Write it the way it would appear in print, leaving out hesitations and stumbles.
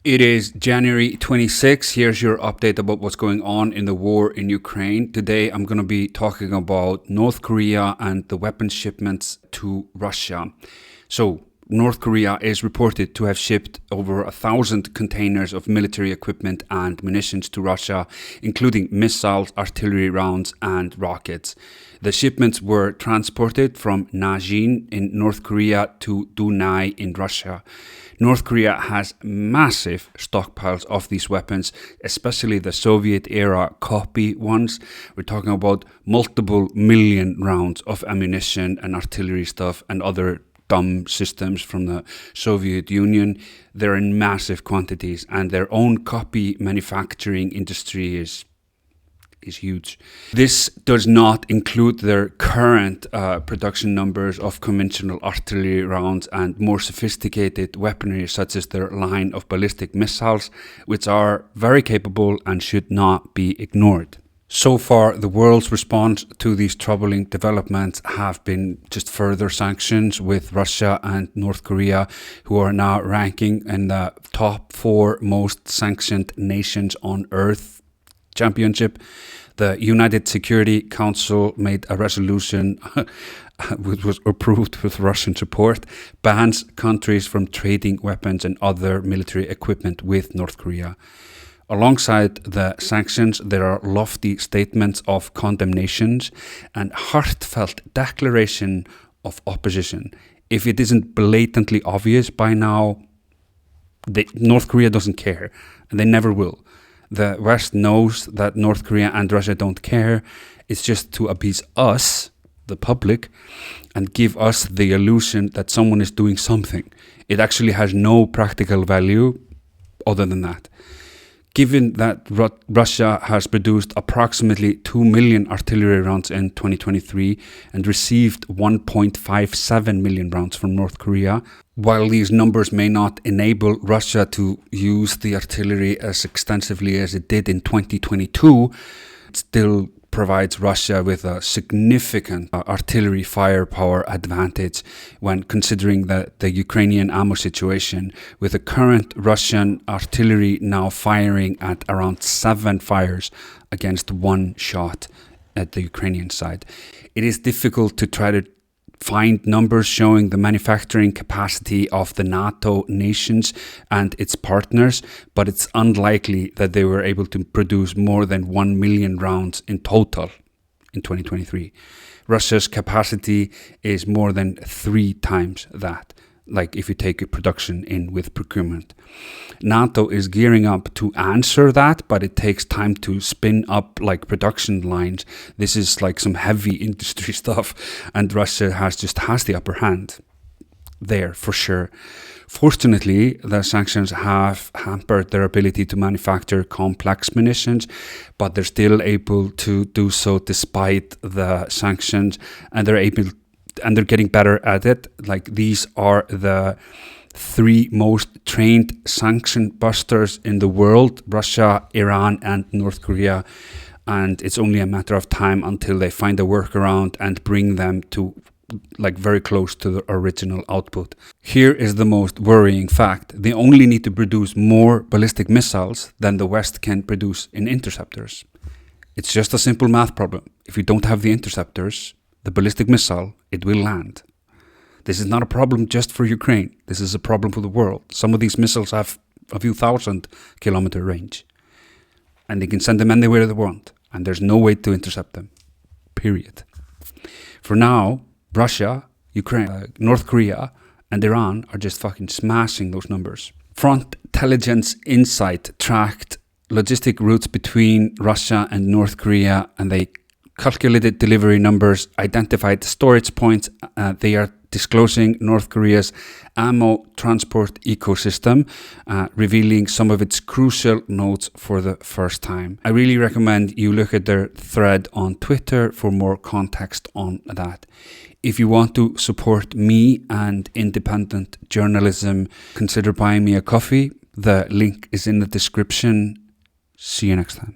It is January 26. Here's your update about what's going on in the war in Ukraine. Today I'm going to be talking about North Korea and the weapons shipments to Russia. So North Korea is reported to have shipped over 1,000 containers of military equipment and munitions to Russia, including missiles, artillery rounds, and rockets. The shipments were transported from Najin in North Korea to Dunai in Russia. North Korea has massive stockpiles of these weapons, especially the Soviet-era copy ones. We're talking about multiple million rounds of ammunition and artillery stuff and other dumb systems from the Soviet Union. They're in massive quantities, and their own copy manufacturing industry is huge. This does not include their current production numbers of conventional artillery rounds and more sophisticated weaponry, such as their line of ballistic missiles, which are very capable and should not be ignored. So far, the world's response to these troubling developments have been just further sanctions, with Russia and North Korea, who are now ranking in the top 4 most sanctioned nations on Earth championship. The United Security Council made a resolution which was approved with Russian support, bans countries from trading weapons and other military equipment with North Korea. Alongside the sanctions, there are lofty statements of condemnations and heartfelt declaration of opposition. If it isn't blatantly obvious by now, North Korea doesn't care, and they never will. The West knows that North Korea and Russia don't care. It's just to appease us, the public, and give us the illusion that someone is doing something. It actually has no practical value other than that. Given that Russia has produced approximately 2 million artillery rounds in 2023 and received 1.57 million rounds from North Korea, while these numbers may not enable Russia to use the artillery as extensively as it did in 2022, it still provides Russia with a significant artillery firepower advantage when considering the Ukrainian ammo situation, with the current Russian artillery now firing at around 7 fires against 1 shot at the Ukrainian side. It is difficult to try to find numbers showing the manufacturing capacity of the NATO nations and its partners, but it's unlikely that they were able to produce more than 1 million rounds in total in 2023. Russia's capacity is more than 3 times that, like if you take a production in with procurement. NATO is gearing up to answer that, but it takes time to spin up like production lines. This is like some heavy industry stuff, and Russia has the upper hand there for sure. Fortunately, the sanctions have hampered their ability to manufacture complex munitions, but they're still able to do so despite the sanctions, and they're getting better at it. Like, these are the 3 most trained sanction busters in the world: Russia, Iran, and North Korea. And it's only a matter of time until they find a workaround and bring them to very close to the original output. Here is the most worrying fact: they only need to produce more ballistic missiles than the West can produce in interceptors. It's just a simple math problem. If you don't have the interceptors, the ballistic missile, it will land. This is not a problem just for Ukraine. This is a problem for the world. Some of these missiles have a few thousand kilometer range, and they can send them anywhere they want, and there's no way to intercept them. Period. For now, Russia, Ukraine, North Korea, and Iran are just fucking smashing those numbers. Front Intelligence Insight tracked logistic routes between Russia and North Korea, and they calculated delivery numbers, identified storage points. They are disclosing North Korea's ammo transport ecosystem, revealing some of its crucial nodes for the first time. I really recommend you look at their thread on Twitter for more context on that. If you want to support me and independent journalism, consider buying me a coffee. The link is in the description. See you next time.